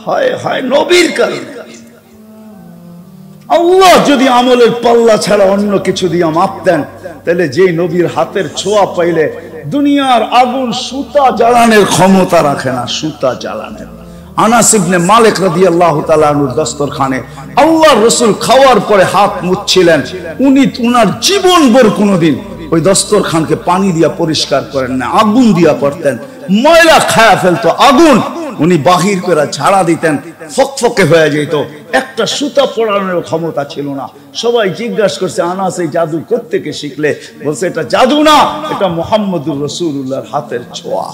হায় হায় নবীর কারণে। আল্লাহ যদি আমলের পাল্লা ছাড়া অন্য কিছু দিয়ে মাপতেন, তাহলে যে নবীর হাতের ছোঁয়া পাইলে দুনিয়ার আগুন সুতা জ্বালানোর ক্ষমতা রাখে না, সুতা জ্বালানোর। আনাস ইবনে মালিক রাদিয়াল্লাহু তাআলা আনহুর দস্তরখানে আল্লাহর রাসূল খাওয়ার পরে হাত মুছছিলেন, উনি উনার জীবনভর কোনোদিন ওই দস্তরখানকে পানি দিয়া পরিষ্কার করেন না, আগুন দিয়া করতেন। ময়লা খায়া ফেলতো আগুন, উনি বাহির করে ঝাড়া দিতেন, ফকফকে হয়ে যেত, একটা সুতা পড়ানোর ক্ষমতা ছিল না। সবাই জিজ্ঞাসা করছে, আনাস এই জাদু কোত্থেকে শিখলে? বলছে এটা জাদু না, এটা মুহাম্মদুর রাসূলুল্লাহর হাতের ছোঁয়া।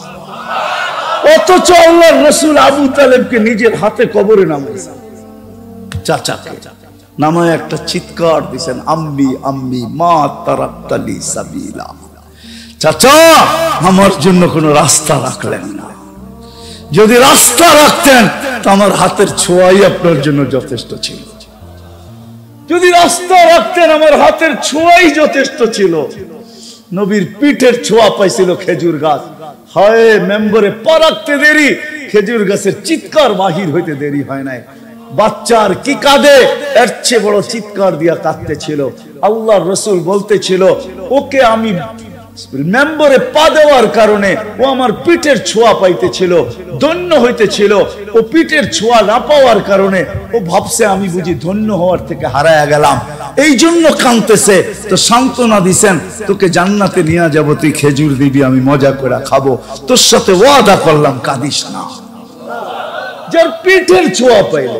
অথচ আল্লাহর রাসূল আবু তালেবকে নিজের হাতে কবরে নামাইছেন, চাচাকে নামায় একটা চিৎকার দিছেন, আম্মি আম্মি মা তারাক্তালি সাবিলা। চাচা আমার জন্য কোনো রাস্তা রাখলেন না, যদি রাস্তা রাখতেন তো আমার হাতের ছোঁয়াই আপনার জন্য যথেষ্ট ছিল। যদি রাস্তা রাখতেন আমার হাতের ছোঁয়াই যথেষ্ট ছিল। নবীর পিঠের ছোঁয়া পাইছিল খেজুর গাছ, হায় মেম্বরে পা রাখতে দেরি, খেজুর গাছের চিৎকার বাহির হইতে দেরি হয় নাই। বাচ্চার কি কাঁদে, এর চেয়ে বড় চিৎকার দিয়া কাঁদতেছিল। আল্লাহর রাসূল বলতেছিল, ওকে আমি মেম্বরে পা দেওয়ার কারণে ও আমার পিঠের ছোঁয়া পাইতেছিল, ধন্য হইতেছিল। ও পিঠের ছোঁয়া না পাওয়ার কারণে ও ভাবছে আমি বুঝি ধন্য হওয়ার থেকে হারায়া গেলাম, এই জন্য কাঁদতেছে। তো সান্ত্বনা দিছেন, তোকে জান্নাতে নিয়ে যাব, তুই খেজুর দিবি, আমি মজা করে খাবো, তোর সাথে ওয়াদা করলাম, কাঁদিস না। যার পিঠের ছোঁয়া পাইল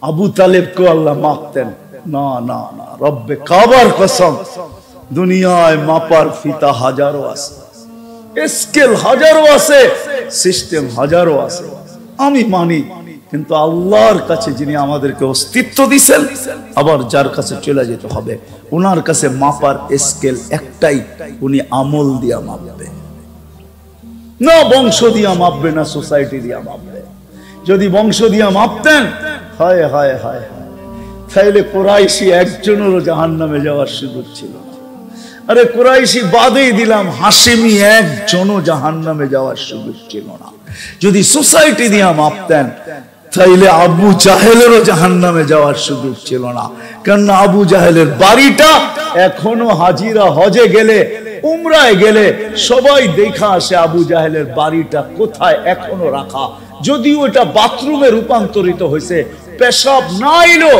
আবু তালেবকে আল্লাহ মাপতেন না, না না, রব্বে কাবার কসম, দুনিয়ায় মাপার ফিতা হাজারো আছে, স্কেল হাজারো আছে, সিস্টেম হাজারো আছে, আমি মানি। কিন্তু আল্লাহর কাছে যিনি আমাদেরকে অস্তিত্ব দিয়েছেন, আবার যার কাছে চলে যেতে হবে, ওনার কাছে মাপার স্কেল একটাই, উনি আমল দিয়া মাপবে না, বংশ দিয়া মাপবে না, সোসাইটি দিয়া মাপবে। যদি বংশ দিয়া মাপতেন, হায় হায় হায়, তাইলে কুরাইশি একজনেরও জাহান্নামে যাওয়ার সুযোগ ছিল। আরে কুরাইশি বাদেই দিলাম, হাশিমি একজনও জাহান্নামে যাওয়ার সুযোগ ছিল না। যদি সোসাইটি দিয়া মাপতেন, তাইলে আবু জাহেলেরও জাহান্নামে যাওয়ার সুযোগ ছিল না। কারণ আবু জাহেলের বাড়িটা এখনো হাজিরা হজে গেলে, উমরায় গেলে সবাই দেখা আসে আবু জাহেলের বাড়িটা কোথায় এখনো রাখা। যদিও এটা বাথরুমে রূপান্তরিত হয়েছে, পেশাব না এলো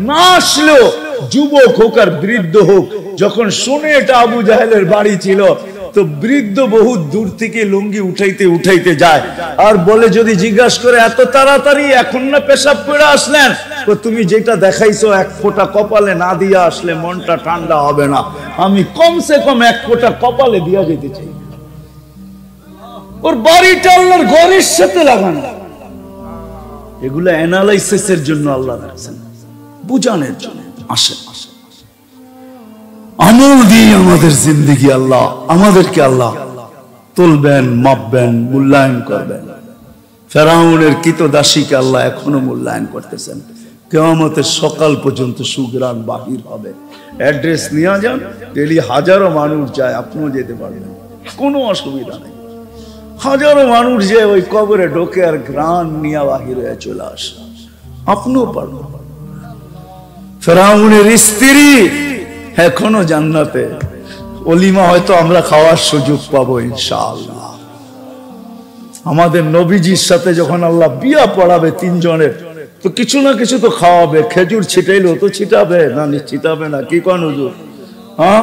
না আসলো, যুবক হোক আর বৃদ্ধ হোক, যখন শুনে এটা আবু জাহেলের বাড়ি ছিল, তো বৃদ্ধ বহু দূর থেকে লুঙ্গি উঠাইতে উঠাইতে যায় আর বলে, যদি জিজ্ঞাসা করে এত তাড়াতাড়ি এখন না পেশাব করে আসলেন, তো তুমি যেটা দেখাইছো এক ফোঁটা কপালে না দিয়া আসলে মনটা ঠান্ডা হবে না, আমি কমসে কম এক ফোঁটা কপালে দিয়া যেতে চাই। ওর বাড়িটা আল্লাহর ঘরের সাথে লাগানো। এগুলো অ্যানালাইসিসের জন্য আল্লাহ রাখছেন, বুঝানোর জন্য। আসেন আমল দিয়ে আমাদের জিন্দেগি আল্লাহ আমাদেরকে আল্লাহ তুলবেন, মাপবেন, মূল্যায়ন করবেন। ফেরাউনের কৃতদাসীকে আল্লাহ এখনো মূল্যায়ন করতেছেন। কিয়ামতের সকাল পর্যন্ত সুগ্রাণ বাহির হবে। অ্যাড্রেস নিয়ে যান, ডেলি হাজারো মানুষ যায়, আপনিও যেতে পারবেন, কোনো অসুবিধা নেই। হাজারো মানুষ যে ওই কবরে ঢোকে আর গ্রাণ নিয়ে বাহির হয়ে চলে আসে, আপনিও পারবেন। ফেরাউনের স্ত্রী এখনো জান্নাতে, অলিমা হয়তো আমরা খাওয়ার সুযোগ পাবো ইনশাআল্লাহ। আমাদের নবীজির সাথে যখন আল্লাহ বিয়া পড়াবে তিনজনের, তো কিছু না কিছু তো খাওয়াবে। খেজুর ছিটাইলো তো ছিটাবে না, ছিটাবে না? কি কোন হুজুর? হ্যাঁ,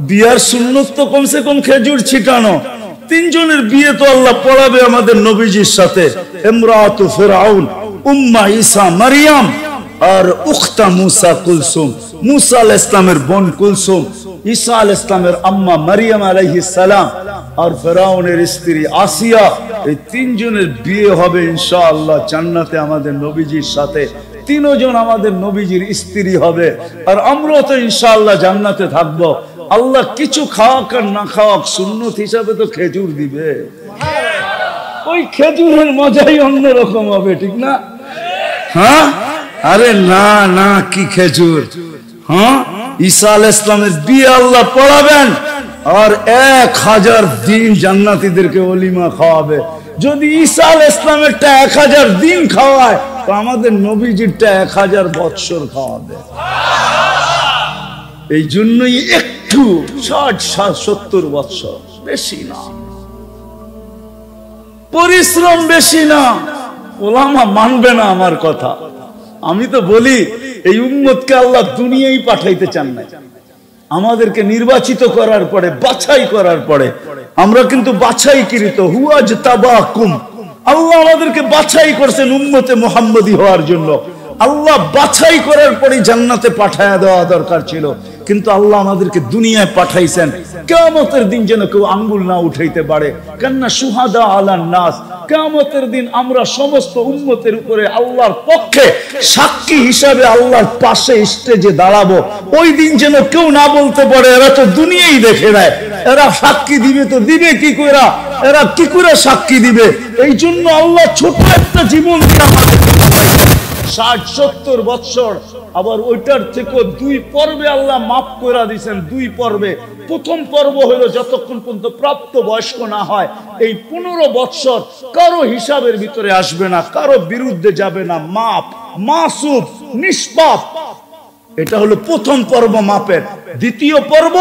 বিয়ার সুন্নত তো কমসে কম খেজুর ছিটানো। তিনজনের বিয়ে তো আল্লাহ পড়াবে আমাদের নবীজির সাথে। ইমরাতু ফিরাউন, উম্মা ঈসা মারিয়াম, আর উখতা মুসা কুলসুম, মুসা আলাইহিস সালামের বোন কুলসুম, ঈসা আলাইহিস সালামের আম্মা মারিয়াম আলাইহিস সালাম, আর ফেরাউনের স্ত্রী আসিয়া। এই তিনজনের বিয়ে হবে ইনশাআল্লাহ জান্নাতে আমাদের নবীজির সাথে। তিনজন আমাদের নবীজির স্ত্রী হবে, আর আমরাও তো ইনশাআল্লাহ জান্নাতে থাকবো। আল্লাহ কিছু খাওয়াক আর না খাওয়াক, সুন্নত হিসাবে তো খেজুর দিবে। ওই খেজুরের মজাই অন্যরকম হবে, ঠিক না? হ্যাঁ, আরে না না, কি খেজুর! হ্যাঁ, ঈসা আলাইহিস সালামের বিয়ে আল্লাহ পড়াবেন, আর 1000 দিন জান্নাতীদেরকে ওলিমা খাওয়াবে। যদি ঈসা আলাইহিস ইসলামেরটা 1000 দিন খাওয়ায় তো আমাদের নবীজিরটা 1000 বৎসর খাওয়াবে। এই জন্যই একটু 60-70 বৎসর, বেশি না, পরিশ্রম বেশি না। ওলামা মানবে না আমার কথা। আমি তো বলি এই উম্মতকে আল্লাহ দুনিয়ায় পাঠাইতে চান না, আমাদেরকে নির্বাচিত করার পরে, বাছাই করার পরে, আমরা কিন্তু বাছাইকৃত, হুয়াজতাবাকুম, আল্লাহ আমাদেরকে বাছাই করছেন উম্মতে মুহাম্মদী হওয়ার জন্য। আল্লাহ বাছাই করার পরে জান্নাতে পাঠায়া দেওয়া দরকার ছিল, কিন্তু আল্লাহ আমাদেরকে দুনিয়ায় পাঠাইছেন কিয়ামতের দিন যেন কেউ আঙ্গুল না উঠাইতে পারে। কান্না সুহাদা আলান নাস, কিয়ামতের দিন আমরা সমস্ত উম্মতের উপরে আল্লাহর পক্ষে সাক্ষী হিসাবে আল্লাহর পাশে স্টেজে দাঁড়াবো। ওই দিন যেন কেউ না বলতে পারে এরা তো দুনিয়াই দেখে নেয়, এরা সাক্ষী দিবে তো দিবে কি করে, এরা কি করে সাক্ষী দিবে। এই জন্য আল্লাহ ছোট একটা জীবন দিয়ে আমাদেরকে 60-70 বৎসর, আবার ওইটার থেকে 2 পর্বে আল্লাহ মাফ করে দিয়েছেন। 2 পর্বে, প্রথম পর্ব হলো যতক্ষণ পর্যন্ত প্রাপ্ত বয়স্ক না হয় এই 15 বৎসর কারো হিসাবের ভিতরে আসবে না, কারো বিরুদ্ধে যাবে না, মাপ, মাসুম, নিষ্পাপ। এটা হলো প্রথম পর্ব মাপের। দ্বিতীয় পর্ব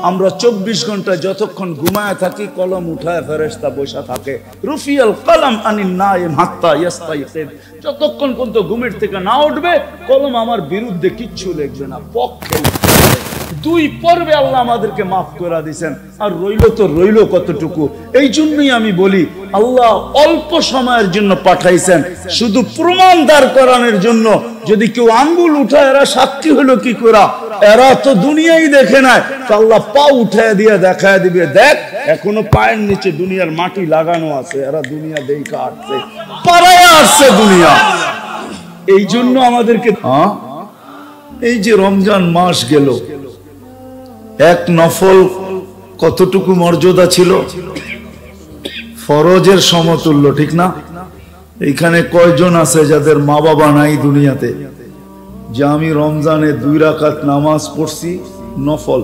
আমরা 24 ঘন্টা যতক্ষণ ঘুমায় থাকি কলম উঠায় ফেরেশতা বসা থাকে, রুফিয়াল কলম আনিন নাইম হাত্তা ইয়াস্তাইকিদ, যতক্ষণ পর্যন্ত ঘুমের থেকে না উঠবে কলম আমার বিরুদ্ধে কিচ্ছু লিখবে না, পক্ষে। 2 পর্বে আল্লাহ আমাদেরকে মাফ করে দিয়েছেন, আর রইল তো রইল কতটুকু। এই জন্যই আমি বলি আল্লাহ অল্প সময়ের জন্য পাঠাইছেন, শুধু প্রমাণ দাঁড় করানোর জন্য। যদি কেউ আঙ্গুল উঠায় এরা সাক্ষী হলো কি করে, এরা তো দুনিয়াই দেখে নাই, তো আল্লাহ পা উঠায় দিয়ে দেখায় দিবে, দেখ এখনো পায়ের নিচে দুনিয়ার মাটি লাগানো আছে, এরা দুনিয়া দেখা আসছে, পাড়ায় আসছে দুনিয়া। এই জন্য আমাদেরকে এই যে রমজান মাস গেল, এক নফল কতটুকু মর্যাদা ছিল, ফরজের সমতুল্য, ঠিক না? এইখানে কয়জন আছে যাদের মা বাবা নাই দুনিয়াতে, যে আমি রমজানে 2 রাকাত নামাজ পড়ছি নফল,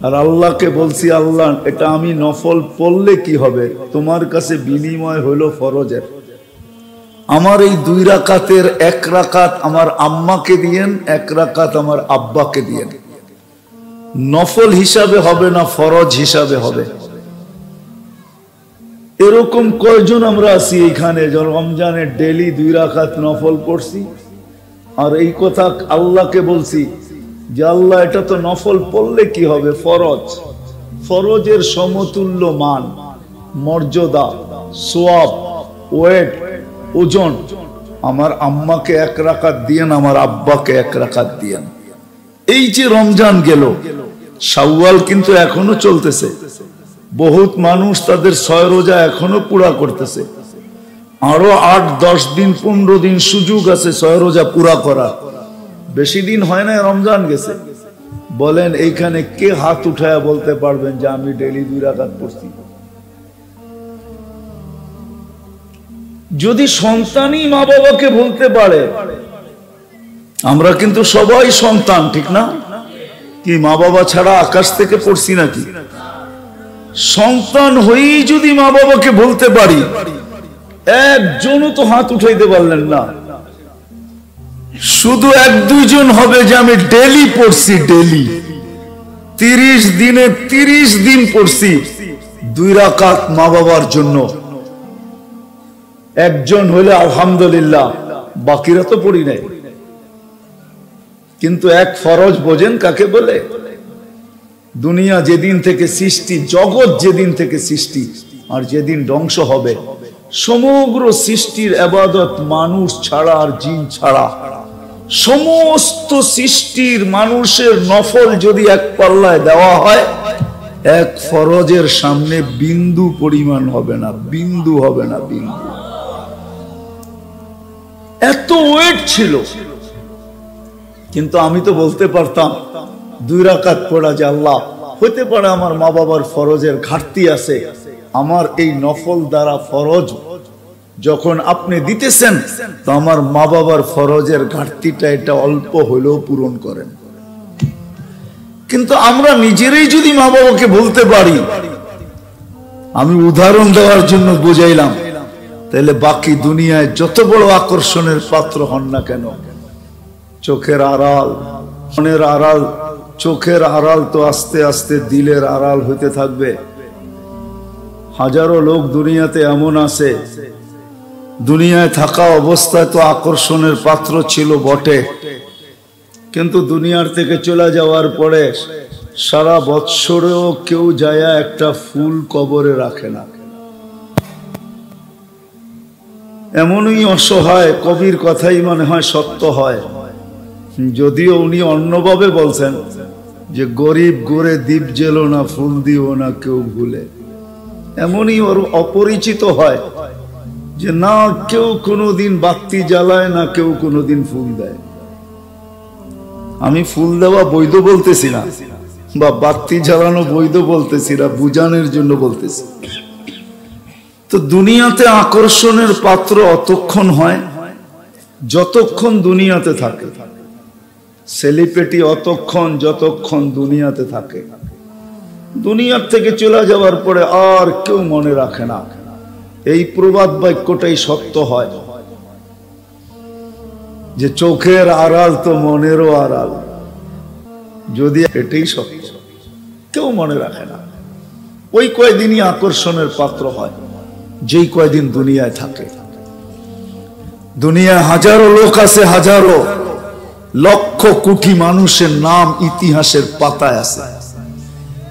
আর আল্লাহকে বলছি আল্লাহ এটা আমি নফল পড়লে কি হবে, তোমার কাছে বিনিময় হলো ফরজের। আমার এই 2 রাকাতের 1 রাকাত আমার আম্মাকে দিয়েন, 1 রাকাত আমার আব্বাকে দিয়েন। নফল হিসাবে হবে না, ফরজ হিসাবে হবে। এরকম কয়জন আমরা আছি এখানে যে রমজানে ডেলি 2 রাকাত নফল পড়ছি, আর এই কথা আল্লাহকে বলছি যে আল্লাহ এটা তো নফল পড়লে কি হবে, ফরজ, ফরজের সমতুল্য মান, মর্যাদা, সওয়াব, ওয়েট, ওজন আমার আম্মাকে 1 রাকাত দিয়েন, আমার আব্বাকে 1 রাকাত দিয়েন। এই যে রমজান গেল, শাওয়াল কিন্তু এখনো চলতেছে, বহুত মানুষ তাদের 6 রোজা এখনো পুরা করতেছে, আরো 8-10 দিন 15 দিন সুযোগ আছে 6 রোজা পুরা করা। বেশি দিন হয় না রমজান গেছে। বলেন এইখানে কে হাত উঠায় বলতে পারবেন যে আমি ডেলি 2 রাকাত পড়ছি? যদি সন্তানই মা বাবাকে বলতে পারে, আমরা কিন্তু সবাই সন্তান, ঠিক না? কি মা বাবা ছাড়া আকাশ থেকে পড়ছি নাকি? সন্তান হয়েই যদি মা বাবাকে বলতে পারি, একজনও তো হাত উঠাইতে পারলেন না। শুধু 1-2 জন হবে যে আমি ডেলি পড়ছি, ডেলি 30 দিনে 30 দিন পড়ছি 2 রাকাত মা বাবার জন্য। একজন হলে আলহামদুলিল্লাহ, বাকিরা তো পড়ি নাই। কিন্তু এক ফরজ বোঝেন কাকে বলে? দুনিয়া যেদিন থেকে সৃষ্টি, জগৎ যেদিন থেকে সৃষ্টি আর যেদিন ধ্বংস হবে, সমগ্র সৃষ্টির ইবাদত মানুষ ছাড়া আর জিন ছাড়া, সমস্ত সৃষ্টির মানুষের নফল যদি এক পাল্লায় দেওয়া হয়, এক ফরজের সামনে বিন্দু পরিমাণ হবে না, বিন্দু হবে না, বিন্দু। এত ওয়েট ছিল। কিন্তু আমি তো বলতে পারতাম 2 রাকাত পড়া যে আল্লাহ হতে পারে আমার মা বাবার ফরজের ঘাটতি আছে, আমার এই নফল দ্বারা ফরজ যখন আপনি দিতেছেন তো আমার মা বাবার ফরজের ঘাটতিটা এটা অল্প হলেও পূরণ করেন। কিন্তু আমরা নিজেরাই যদি মা বাবাকে বলতে পারি আমি উদাহরণ দেওয়ার জন্য বুঝাইলাম। তাহলে বাকি দুনিয়ায় যত বড় আকর্ষণের পাত্র হন না কেন, চোখের আড়াল, মনের আড়াল, চোখের আড়াল তো আস্তে আস্তে দিলের আড়াল হইতে থাকবে। হাজারো লোক দুনিয়াতে এমন আছে, দুনিয়ায় থাকা অবস্থায় তো আকর্ষণের পাত্র ছিল বটে, কিন্তু দুনিয়ার থেকে চলে যাওয়ার পরে সারা বৎসরেও কেউ যায় একটা ফুল কবরে রাখে না। এমনই অসহায়, কবির কথাই মনে হয় সত্য হয়, যদিও উনি অন্যভাবে বলছেন যে গরিব গোরে দ্বীপ জেলো না, ফুল দিও না কেউ ভুলে। এমনই ওর অপরিচিত হয় যে না কেউ কোনোদিন বাতি জ্বালায়, না কেউ কোনোদিন ফুল দেয়। আমি ফুল দেওয়া বৈধ বলতেছি না, বা বাতি জ্বালানো বৈধ বলতেছি না, বুঝানোর জন্য বলতেছি। তো দুনিয়াতে আকর্ষণের পাত্র অতক্ষণ হয় যতক্ষণ দুনিয়াতে থাকে, সেলিব্রিটি অতক্ষণ যতক্ষণ দুনিয়াতে থাকে। দুনিয়ার থেকে চলে যাওয়ার পরে আর কেউ মনে রাখে না। এই প্রবাদ বাক্যটাই সত্য হয় যে চোখের আড়াল তো মনেরও আড়াল, যদি এটাই সত্য, কেউ মনে রাখে না। ওই কয়দিনই আকর্ষণের পাত্র হয় যেই কয়দিন দুনিয়ায় থাকে। দুনিয়ায় হাজারো লোক আছে, হাজারো লক্ষ কোটি মানুষের নাম ইতিহাসের পাতায় আছে,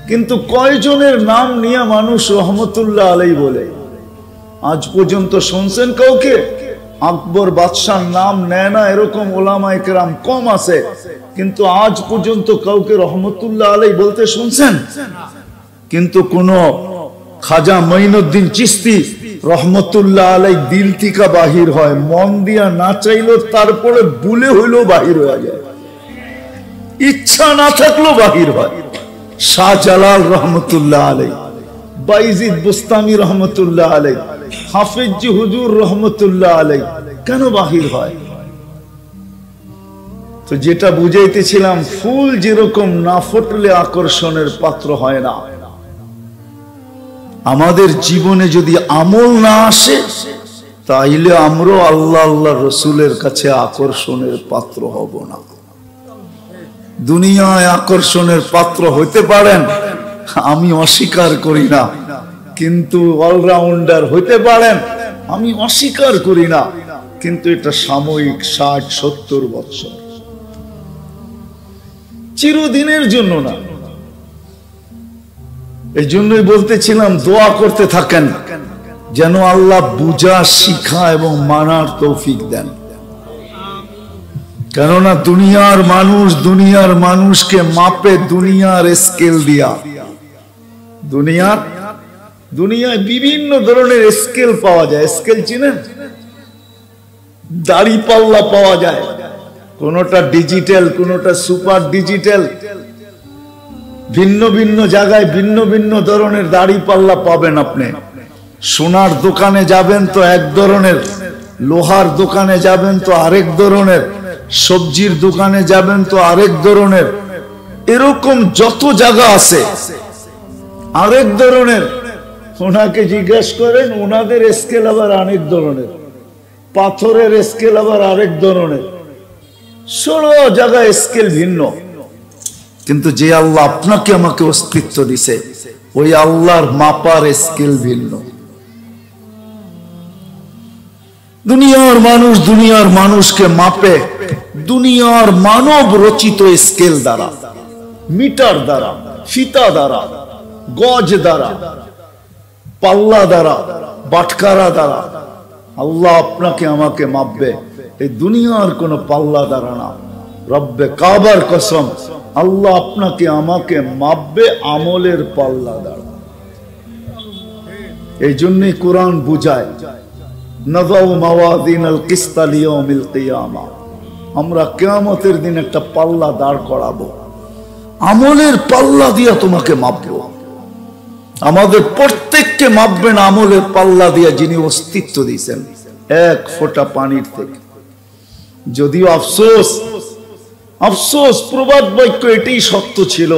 কিন্তু কয়জনের নাম নিয়ে মানুষ রহমতুল্লাহ আলাই বলে? আজ পর্যন্ত শুনছেন কাউকে? আকবর বাদশার নাম নেয় না এরকম ওলামায়ে কেরাম কম আছে, কিন্তু আজ পর্যন্ত কাউকে রহমতুল্লাহ আলাই বলতে শুনছেন? কিন্তু কোন খাজা মঈনুদ্দিন চিশতি রহমতুল্লাহ আলাই দিল থেকে বাহির হয়, মন দিয়া না চাইলো তারপরে ভুলে হইলেও বাহির হয়ে যায়, ইচ্ছা না থাকলেও বাহির হয়। শাহজালাল রহমতুল্লাহ আলাই, বাইজিদ বুস্তামি রহমতুল্লাহ আলাই, হাফিজ হুজুর রহমতুল্লাহ আলাই, কেন বাহির হয়? তো যেটা বুঝাইতেছিলাম, ফুল যেরকম না ফুটলে আকর্ষণের পাত্র হয় না, আমাদের জীবনে যদি আমল না আসে তাইলে আমরা আল্লাহ আল্লাহ রসুলের কাছে আকর্ষণের পাত্র হব না। দুনিয়ায় আকর্ষণের পাত্র হইতে পারেন, আমি অস্বীকার করি না, কিন্তু অলরাউন্ডার হইতে পারেন, আমি অস্বীকার করি না, কিন্তু এটা সাময়িক, 60-70 বছর, চিরদিনের জন্য না। এই জন্যই বলতেছিলাম দোয়া করতে থাকেন যেন আল্লাহ বুঝা, শিখা এবং মানার তৌফিক দেন। কেননা দুনিয়ার মানুষকে মাপে দুনিয়ার স্কেল দিয়া। দুনিয়ায় বিভিন্ন ধরনের স্কেল পাওয়া যায়। স্কেল চিনেন? দাড়ি পাল্লা পাওয়া যায়, কোনটা ডিজিটাল, কোনটা সুপার ডিজিটাল। ভিন্ন ভিন্ন জায়গায় ভিন্ন ভিন্ন ধরনের দাড়ি পাল্লা পাবেন আপনি। সোনার দোকানে যাবেন তো এক ধরনের, লোহার দোকানে যাবেন তো আরেক ধরনের, সবজির দোকানে যাবেন তো আরেক ধরনের। এরকম যত জায়গা আছে আরেক ধরনের। ওনাকে জিজ্ঞেস করেন, ওনাদের স্কেল আবার অনেক ধরনের, পাথরের স্কেল আবার আরেক ধরনের, ষোলো জায়গায় স্কেল ভিন্ন। কিন্তু যে আল্লাহ আপনাকে আমাকে অস্তিত্ব দিছে, ওই আল্লাহর মাপার স্কেল ভিন্ন। দুনিয়ার মানুষকে মাপে দুনিয়ার মানব রচিত স্কেল দ্বারা, মিটার দ্বারা, ফিতা দ্বারা, গজ দ্বারা, পাল্লা দ্বারা, বাটকারা দ্বারা আল্লাহ আপনাকে আমাকে মাপবে। এই দুনিয়ার কোন পাল্লা দ্বারা না। রব্বে কাবার কসম, আল্লাহ আপনাকে আমাকে মাপবে আমলের পাল্লা দ্বারা। এই জন্যই কোরআন বুঝায়, নাযাউ মাওয়াযিনাল কিসতা লিয়াউমিল কিয়ামা, আমরা কিয়ামতের দিন একটা পাল্লা দাঁড় করাবো, আমলের পাল্লা দিয়া তোমাকে মাপবো। আমাদের প্রত্যেককে মাপবেন আমলের পাল্লা দিয়া, যিনি অস্তিত্ব দিয়েছেন এক ফোঁটা পানির থেকে। যদিও আফসোস প্রবাদ বাক্য এটাই সত্য ছিল,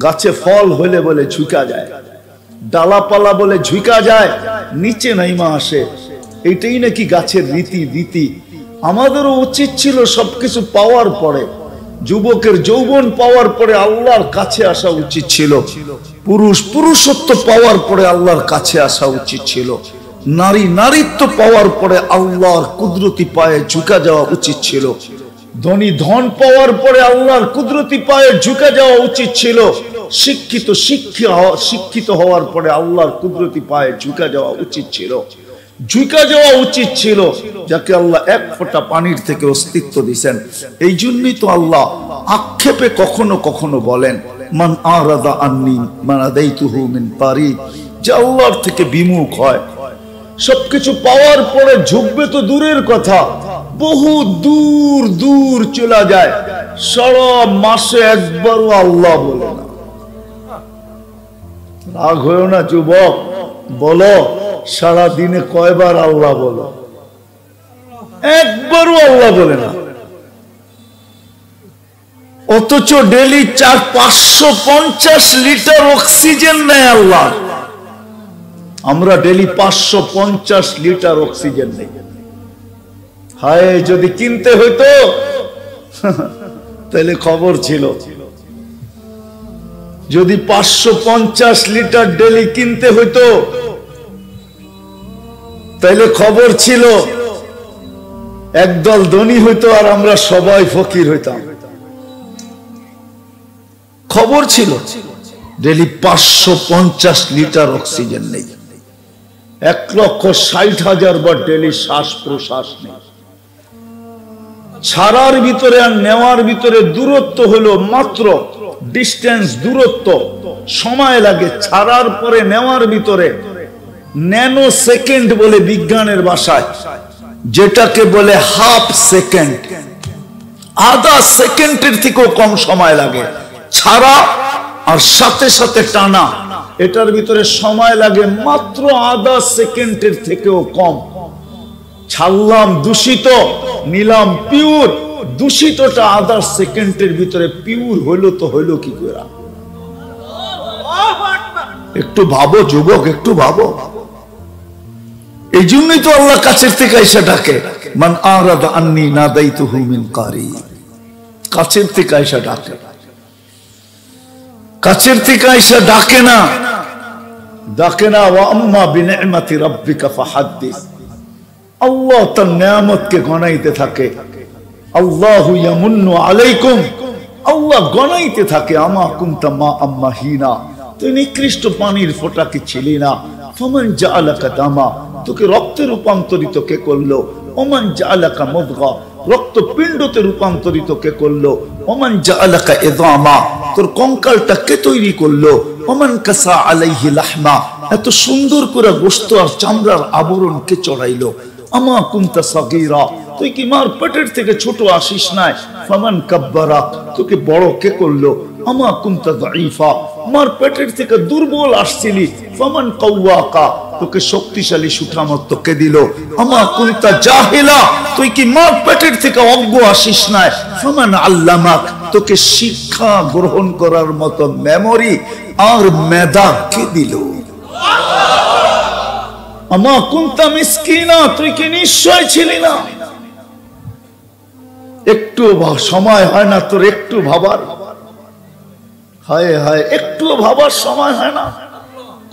গাছে ফল হইলে বলে ঝুঁকা যায়, ডালাপালা বলে ঝুঁকা যায়, নিচে নাইমা আসে। এটাই নাকি গাছের রীতি। আমাদেরও উচিত ছিল সবকিছু পাওয়ার পরে, যুবকের যৌবন পাওয়ার পরে আল্লাহর কাছে আসা উচিত ছিল, পুরুষত্ব পাওয়ার পরে আল্লাহর কাছে আসা উচিত ছিল, নারীত্ব পাওয়ার পরে আল্লাহর কুদরতি পায়ে ঝুঁকা যাওয়া উচিত ছিল, ধন পাওয়ার পরে আল্লাহর কুদরতি পায়ে ঝুঁকা যাওয়া উচিত ছিল, শিক্ষিত হওয়ার পরে আল্লাহর কুদরতি পায়ে ঝুঁকা যাওয়া উচিত ছিল, যাকে আল্লাহ এক ফোঁটা পানির থেকে অস্তিত্ব দিয়েছেন। এই জন্যই তো আল্লাহ আক্ষেপে কখনো কখনো বলেন, মান আরাদা আন্নি মানাদাইতুহু মিন তারিক, যে আল্লাহর থেকে বিমুখ হয়, সবকিছু পাওয়ার পরে ঝুঁকবে তো দূরের কথা, বহু দূর চলে যায়, সারা মাসে একবারও আল্লাহ বলে না। রাগ হয়েও না যুবক, বলো সারা দিনে কয়বার আল্লাহ বলো? একবারও আল্লাহ বলে না। অথচ ডেলি 550 লিটার অক্সিজেন নেয় আল্লাহ, আমরা ডেলি 550 লিটার অক্সিজেন নেই। হায়, যদি কিনতে হইতো তাহলে খবর ছিল, যদি 550 লিটার ডেলি কিনতে হইতো তাইলে খবর ছিল, একদল ধনী হইতো আর আমরা সবাই ফকির হইতাম। খবর ছিল ডেলি 550 লিটার অক্সিজেন নেই, 1,60,000 বার ডেলি শ্বাস প্রশ্বাস নেই। ছাড়ার ভিতরে আর নেওয়ার ভিতরে দূরত্ব হলো মাত্র ডিস্টেন্স, দূরত্ব, সময় লাগে। ছাড়ার পরে নেওয়ার ভিতরে ন্যানো সেকেন্ড বলে বিজ্ঞানের ভাষায়, যেটাকে বলে হাফ সেকেন্ড, আধা সেকেন্ডের থেকেও কম সময় লাগে। ছাড়া আর সাথে সাথে টানা, এটার ভিতরে সময় লাগে মাত্র আধা সেকেন্ডের থেকেও কম। ছাড়লাম দূষিত, নিলাম পিওর, দূষিতটা আধা সেকেন্ডের ভিতরে পিওর হইলো তো হইলো কি করে? একটু ভাবো যুবক, একটু ভাবো। এই জন্যই তো আল্লাহ কাছের থেকে এসে ডাকে, মান আরাদা আন্নি নাদাইতুহু মিন কারিব, কাছের থেকে এসে ডাকে, কাছের থেকে এসে ডাকে না। ওয়া আম্মা বিনি'মাতি রাব্বিকা ফাহাদ্দিস, আল্লাহ তার নিয়ামতকে গণাইতে থাকে। আল্লাহু ইয়ামুন্নু আলাইকুম, আল্লাহ গণাইতে থাকে, আমা কুনতা মা আম্মা হিনা, তুই নিকৃষ্ট পানির ফোঁটা কি ছিলি না? ফামান জাআলাকা দামা, তোকে রক্তে রূপান্তরিত কে করলো? ওমান জাআলাকা মুদগা, রক্তপিণ্ডতে রূপান্তরিত কে করলো? ওমান জাআলাকা ইযামা, তোর কঙ্কালটা কে তৈরি করলো? ওমান কাসা আলাইহি লাহমা, এত সুন্দর করে গোশত আর চামড়ার আবরণ কে চড়াইলো? আমা কুনতা সাগীরা, তুই কি মার পেটের থেকে ছোট আসিস নাই? ফামান কাব্বারা, তোকে বড় কে করলো? আমা কুনতা দাঈফা, মার পেটের থেকে দুর্বল আসছিলি। ফামান কাওয়াকা, তোকে শক্তিশালী সুঠামত কে দিল? আমা কুনতা জাহিলা, তুই কি মার পেটের থেকে অজ্ঞ আসিস নাই? ফামান আল্লামাক, তোকে শিক্ষা গ্রহণ করার মতো মেমোরি আর মেধা কে দিল? আমা কুনতা মিসকিনা, তুই কি নিশ্চয় ছিলি না? একটু সময় হয় না তোর একটু ভাবার? হায় হায়, একটু ভাবার সময় হয় না?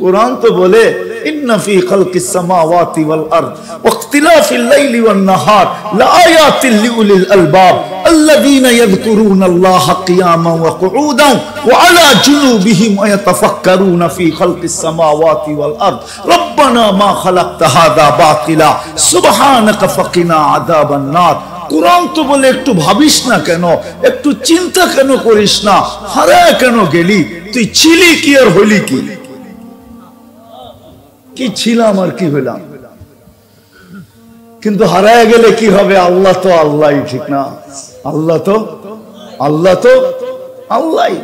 কুরআন তো বলে, ইন্না ফি খালকিস সামাওয়াতি ওয়াল আরদ ওয়া ইখতিলাফিল লাইলি ওয়ান নাহার লাআয়াতিল লিউলিল আলবাব আল্লাযীনা ইয়াযকুরুনাল্লাহা কিয়ামান ওয়া কুউদান ওয়া আলা জুনুবিহিম ওয়া ইয়াতাফাক্কারুনা ফি খালকিস সামাওয়াতি ওয়াল আরদ রব্বানা মা খালাকতা হাযা বাতিলা সুবহানাকা ফাকিনা আযাবান নার। কুরআন তো বলে একটু ভাবিস না কেন, একটু চিন্তা কেন করিস না, হারায় কেন গেলি? তুই ছিলি কি আর হলি কি? কি ছিলাম আর কি হইলাম? কিন্তু হারায় গেলে কি হবে? আল্লাহ তো আল্লাহই, ঠিক না? আল্লাহ তো আল্লাহই।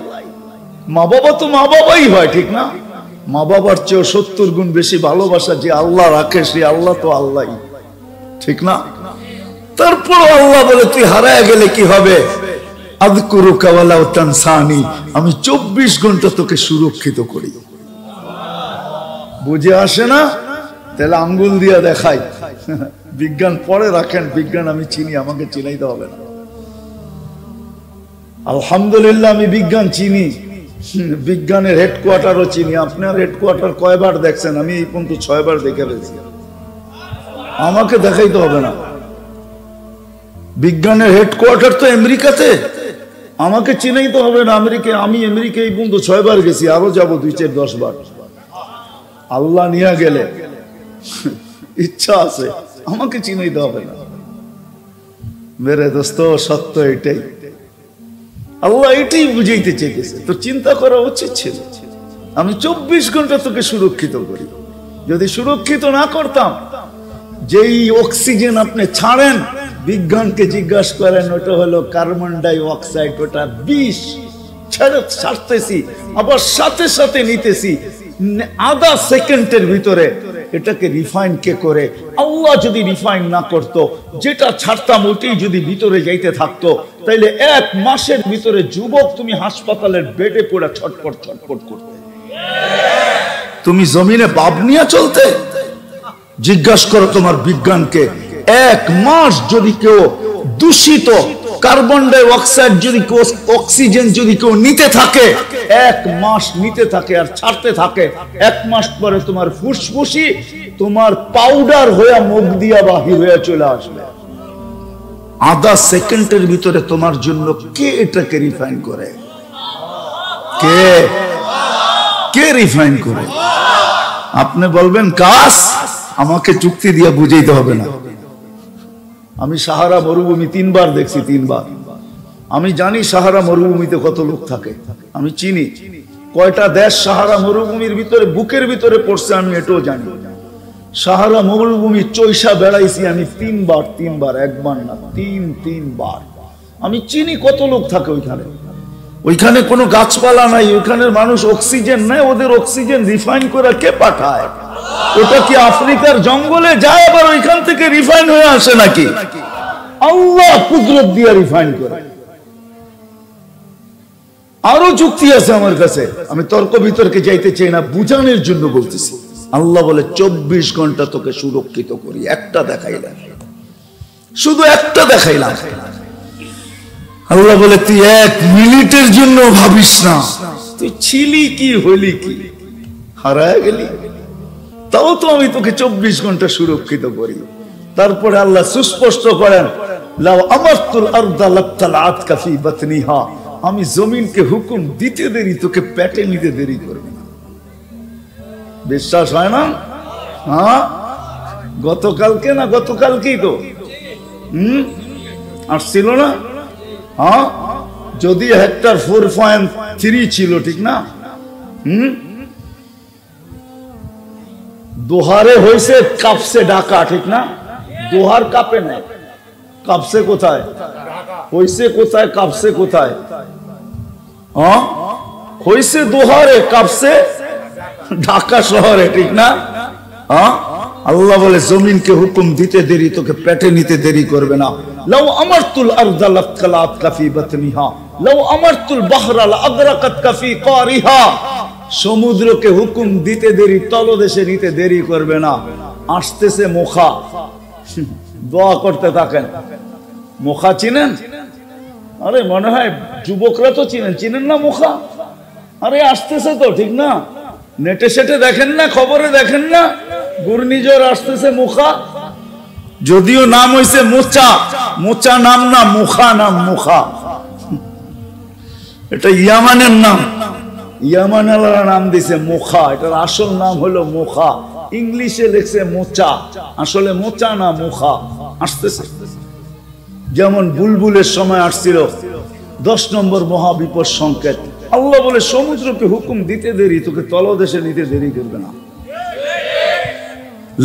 মা বাবা তো মা বাবাই হয়, ঠিক না? মা বাবার চেয়ে 70 গুণ বেশি ভালোবাসা যে আল্লাহ রাখে, সে আল্লাহ তো আল্লাহই, ঠিক না? তারপর আল্লাহ বলে, তুই হারায় গেলে কি হবে? আযকুরুকা ওয়ালাউ তানসানি, আমি 24 ঘন্টা তোকে সুরক্ষিত করি। বুঝে আসে না, তাহলে আঙ্গুল দিয়া দেখাই। বিজ্ঞান পরে রাখেন, বিজ্ঞান আমি চিনি, আমাকে চিনাইতে হবে না। আলহামদুলিল্লাহ আমি বিজ্ঞান চিনি, বিজ্ঞানের হেডকোয়ার্টারও চিনি। আপনার হেডকোয়ার্টার কয়বার দেখছেন? আমি এই পর্যন্ত 6 বার দেখে ফেলেছি, আমাকে দেখাইতে হবে না। বিজ্ঞানের হেডকোয়ার্টার তো আমেরিকাতে, আমাকে চিনাইতে হবে না আমেরিকা। আমি আমেরিকা এই পর্যন্ত 6 বার গেছি, আরো যাবো 2, 4, 10 বার। আল্লাহ নিয়ে গেলে ইচ্ছা আছে, আমাকে চিনাইতে হবে না। মেরে দোস্ত সত্য এটাই, আল্লাহ এটাই বুঝাইতে চেয়েছে। তো চিন্তা করা উচিত ছিল, আমি 24 ঘন্টা তোকে সুরক্ষিত করি। যদি সুরক্ষিত না করতাম, যেই অক্সিজেন আপনি ছাড়েন, বিজ্ঞানকে জিজ্ঞাসা করেন, ওটা হলো কার্বন ডাই অক্সাইড, ওটা বিষ। ছাড়তেছি আবার সাথে সাথে নিতেছি, আধা সেকেন্ডের ভিতরে। এটাকে রিফাইন কে করে? আল্লাহ যদি রিফাইন না করতো, যেটা ছাড়তাম ওটাই যদি ভিতরে যাইতে থাকতো, তাইলে 1 মাসের ভিতরে যুবক তুমি হাসপাতালের বেডে পড়ে ছটপট ছটপট করতে। তুমি জমিনে বাপ নিয়ে চলতে? জিজ্ঞাসা করো তোমার বিজ্ঞানকে, 1 মাস যদি কেউ দূষিত কার্বন ডাই অক্সাইড, যদি অক্সিজেন যদি কেউ নিতে থাকে, 1 মাস নিতে থাকে আর ছাড়তে থাকে, 1 মাস পরে তোমার ফুসফুসি তোমার পাউডার হয়ে মুখ দিয়া বাহির হয়ে চলে আসবে। আধা সেকেন্ডের ভিতরে তোমার জন্য কে এটাকে রিফাইন করে? কে রিফাইন করে? আপনি বলবেন কাজ, আমাকে যুক্তি দিয়ে বুঝাইতে হবে না। আমি সাহারা মরুভূমি 3 বার দেখছি, 3 বার। আমি জানি সাহারা মরুভূমিতে কত লোক থাকে, আমি চিনি কয়টা দেশ সাহারা মরুভূমির ভিতরে বুকের ভিতরে পড়ছে, আমি এটাও জানি। সাহারা মরুভূমি চৈশা বেড়াইছি আমি 3 বার, 3 বার, 1 বার না, 3 বার। আমি চিনি কত লোক থাকে ওইখানে। ওইখানে কোনো গাছপালা নাই, ওইখানের মানুষ অক্সিজেন নেয়, ওদের অক্সিজেন রিফাইন করে কে পাঠায়? ওটা কি আফ্রিকার জঙ্গলে যায় আবার ওইখান থেকে রিফাইন হয়ে আসে নাকি? আল্লাহ কুদরত দিয়ে রিফাইন করে। আরো যুক্তি আছে আমার কাছে, আমি তর্ক বিতর্কে যাইতে চাই না, বুঝানোর জন্য বলতেছি। আল্লাহ বলে 24 ঘন্টা তোকে সুরক্ষিত করি। একটা দেখাইলাম, শুধু একটা দেখাইলাম। আল্লাহ বলে তুই 1 মিনিটের জন্য ভাবিস না, তুই ছিলি কি হলি কি, হারায় গেলি, তাও তো আমি তোকে 24 ঘন্টা সুরক্ষিত করি। তারপরে আল্লাহ সুস্পষ্ট করেন, লাউ আমারতুল আরদা লাবতালাতকা ফি বাতনিহা, আমি জমিনকে হুকুম দিতে দেরি তোকে পেটে নিতে দেরি করবে না। বিশ্বাস হয় না? হ্যাঁ, গতকালকে না গতকালকেই তো আসছিল না? হ্যাঁ, যদি হেক্টর 4.3 ছিল, ঠিক না? দোহারে হয়েছে কাপসে ঢাকা, ঠিক না? দোহার কাপে নাই, কাপসে কোথায় হয়েছে? কোথায় কাপসে কোথায়? হ্যাঁ, হয়েছে দোহারে, কাপসে ঢাকা শহরে, ঠিক না? হ্যাঁ, আল্লাহ বলে জমিনকে হুকুম দিতে দেরি তোকে পেটে নিতে দেরি করবে না। লাউ আমারতুল আরদা লাবতালাতকা ফি বাতনিহা লাউ আমারতুল বাহরা লাআগরাকাতকা ফি কারিহা, সমুদ্রকে হুকুম দিতে দেরি তলদেশে নিতে দেরি করবে না। আসতেছে মুখা, দোয়া করতে থাকেন। মুখা চিনেন? আরে মনে হয় যুবকরা তো চিনেন, চিনেন না মুখা? আরে আসতেছে তো, ঠিক না? নেটে সেটে দেখেন না, খবরে দেখেন না, ঘূর্ণিঝড় আসতেছে মুখা। যদিও নাম হইছে মোচা, মোচা নাম না, মুখা নাম, মুখা। এটা ইয়ামানের নাম, ইয়ামানেরা নাম দিছে মুখা, এটার আসল নাম হলো মুখা। ইংলিশে লেখছে মোচা, আসলে মোচা না মুখা। আসতেছে যেমন বুলবুলের সময় আসছিল 10 নম্বর মহাবিপদ সংকেত। আল্লাহ বলে সমুদ্রকে হুকুম দিতে দেরি তোকে তলদেশে নিতে দেরি করবে না।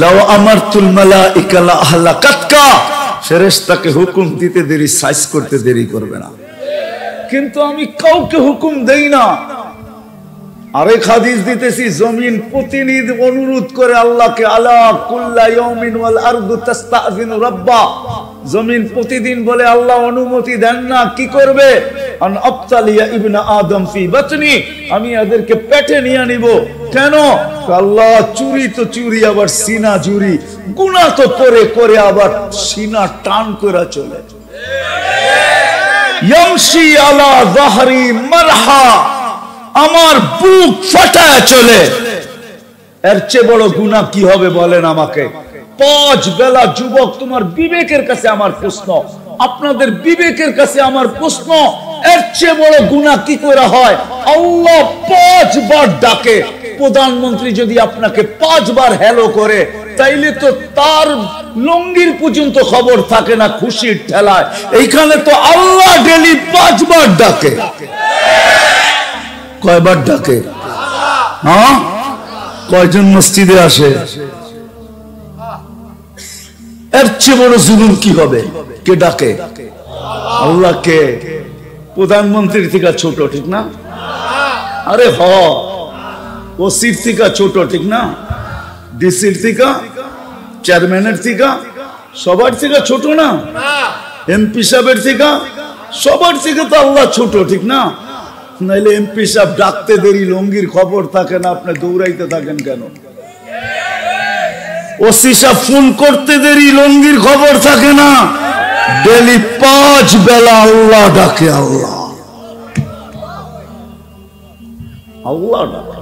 লাউ আমারতুল মালাইকা লাআহলাকাতকা, ফেরেশতাকে হুকুম দিতে দেরি সাইজ করতে দেরি করবে না। কিন্তু আমি কাউকে হুকুম দেই না। আরেক হাদিস দিতেছি, জমিন প্রতিনিধি অনুরোধ করে আল্লাহকে, আলা কুল্লা ইয়াউমিন ওয়াল আরদু তাস্তাযিনু রাব্বা, জমিন প্রতিদিন বলে আল্লাহ অনুমতি দেন না, কি করবে? আন আবতালিয়া ইবনা আদম ফি বাতনি, আমি এদেরকে পেটে নিয়ে নিব। কেন? আল্লাহ চুরি তো চুরি, আবার সিনা চুরি, গুনাহ তো করে করে আবার সিনা টান করে চলে। ইয়ামশি আলা যাহরি মারহা, আমার বুক ফাটায় চলে। এর চেয়ে বড় গুনাহ কি হবে বলেন আমাকে? 5 বেলা যুবক, তোমার বিবেকের কাছে আমার প্রশ্ন, আপনাদের বিবেকের কাছে আমার প্রশ্ন, এর চেয়ে বড় গুনাহ কি করে হয়? আল্লাহ 5 বার ডাকে। প্রধানমন্ত্রী যদি আপনাকে 5 বার হ্যালো করে, তাইলে তো তার লঙ্গির পর্যন্ত খবর থাকে না খুশির ঠেলায়। এইখানে তো আল্লাহ ডেলি 5 বার ডাকে। কয়বার ডাকে? হ্যাঁ, কয়জন মসজিদে আসে? এর চেয়ে বড় জুলুম কি হবে? কে ডাকে? আল্লাহকে। প্রধানমন্ত্রীর থেকে ছোট, ঠিক না? আরে হ, ওসির থেকে ছোট, ঠিক না? ডিসির থেকে, চেয়ারম্যানের থেকে, সবার থেকে ছোট না? এমপি সাহেবের থেকে, সবার থেকে তো আল্লাহ ছোট, ঠিক না? নাইলে এমপি সাহেব ডাকতে দেরি, লঙ্গির খবর থাকে না, আপনি দৌড়াইতে থাকেন কেন? ওসি সাহেব ফোন করতে দেরি, লঙ্গির খবর থাকে না, ডেলি 5 বেলা আল্লাহ ডাকে। আল্লাহ আল্লাহ ডাকে।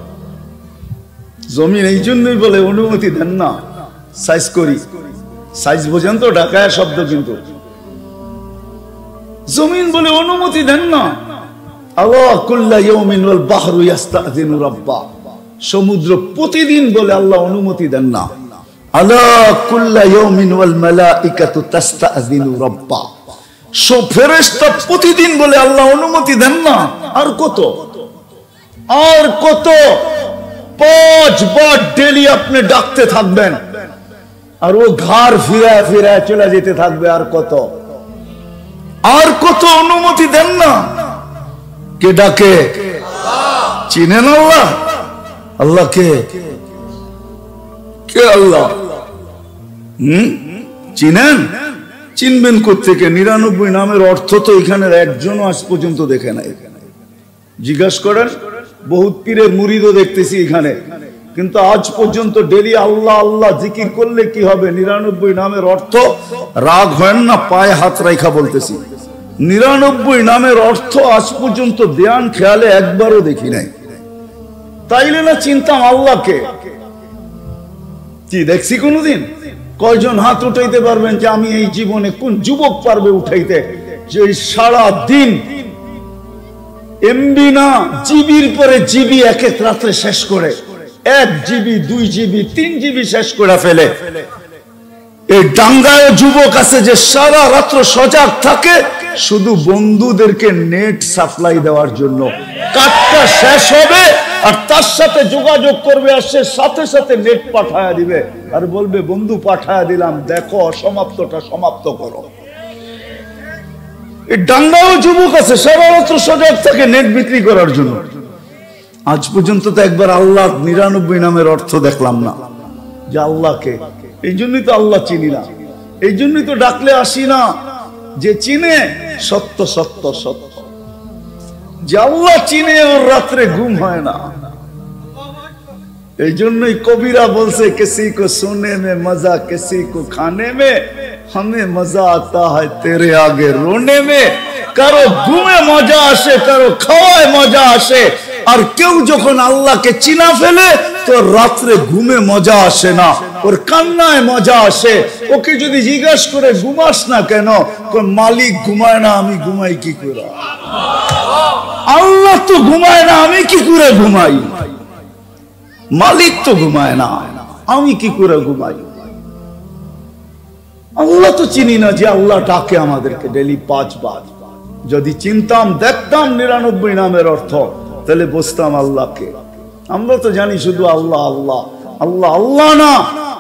জমিন এই জন্যই বলে অনুমতি দেন না, সাইজ করি। সাইজ বোঝেন তো? ঢাকায় শব্দ, কিন্তু জমিন বলে অনুমতি দেন না। আল্লাহ কুল্লা ইয়াউমিন ওয়াল বাহরু ইস্তাযিনু রাব্বা, সমুদ্র প্রতিদিন বলে আল্লাহ অনুমতি দেন না। আলা কুল্লা ইয়াউমিন ওয়াল মালাইকাতু তাস্তাযিনু রাব্বা, সব ফেরেশতা প্রতিদিন বলে আল্লাহ অনুমতি দেন না। আর কত, আর কত? 5 বার ডেলি আপনি ডাকতে থাকবেন, আর ও ঘাড় ফিরায় ফিরায় চলে যেতে থাকবে। আর কত, আর কত অনুমতি দেন না। কে ডাকে? চিনেন আল্লাহ? আল্লাহ কে? কে আল্লাহ? চিনেন? চিনবেন কোত্থেকে? 99 নামের অর্থ তো এখানে একজনও আজ পর্যন্ত দেখে নাই। জিজ্ঞাসা করেন, বহুত পীরের মুরিদও দেখতেছি এখানে, কিন্তু আজ পর্যন্ত ডেলি আল্লাহ আল্লাহ জিকির করলে কি হবে? 99 নামের অর্থ, রাগ হয় না, পায়ে হাত রাখা বলতেছি, 99 নামের অর্থ আজ পর্যন্ত ধ্যান খেয়ালে একবারও দেখি নাই। তাইলে না চিন্তাম আল্লাহকে? কি দেখছি কোনদিন? কয়জন হাত উঠাইতে পারবেন যে আমি এই জীবনে, কোন যুবক পারবে উঠাইতে যে সারা দিন এমবি না জিবির পরে জিবি এক এক রাত্রে শেষ করে, 1 জিবি 2 জিবি 3 জিবি শেষ করে ফেলে? এই ডাঙ্গায় যুবক আছে যে সারা রাত্র সজাগ থাকে শুধু বন্ধুদেরকে নেট সাপ্লাই দেওয়ার জন্য। কাজটা শেষ হবে আর তার সাথে যোগাযোগ করবে, আর সে সাথে সাথে নেট পাঠায়া দিবে আর বলবে বন্ধু পাঠায়া দিলাম, দেখো অসমাপ্তটা সমাপ্ত করো। এই ডাঙ্গাও যুবক আছে সারা রাত্র সজাগ থাকে নেট বিক্রি করার জন্য। আজ পর্যন্ত তো একবার আল্লাহ 99 নামের অর্থ দেখলাম না যে আল্লাহকে। এই জন্যই তো আল্লাহ চিনি না, এই জন্যই তো ডাকলে আসি না। যে চিনে সত্য সত্য সত্য, যে আল্লাহ চিনে ওর রাত্রে ঘুম হয় না। এই জন্যই কবিরা বলছে, কিসি কো সোনে মে মজা কিসি কো খানে মে, হমে মজা আতা হয় তেরে আগে রোনে মে। কারো ঘুমে মজা আসে, কারো খাওয়ায় মজা আসে, আর কেউ যখন আল্লাহকে চিনা ফেলে তো রাত্রে ঘুমে মজা আসে না, ওর কান্নায় মজা আসে। ওকে যদি জিজ্ঞাসা করে ঘুমাস না কেন, কোন মালিক ঘুমায় না, আমি ঘুমাই কি করে? আল্লাহ তো ঘুমায় না, আমি কি করে ঘুমাই? মালিক তো ঘুমায় না, আমি কি করে ঘুমাই? আল্লাহ তো চিনি না যে আল্লাহ ডাকে আমাদেরকে ডেলি 5 বার। যদি চিনতাম, দেখতাম 99 নামের অর্থ, তাহলে বুঝতাম আল্লাহকে। আমরা তো জানি শুধু আল্লাহ আল্লাহ আল্লাহ। আল্লাহ না,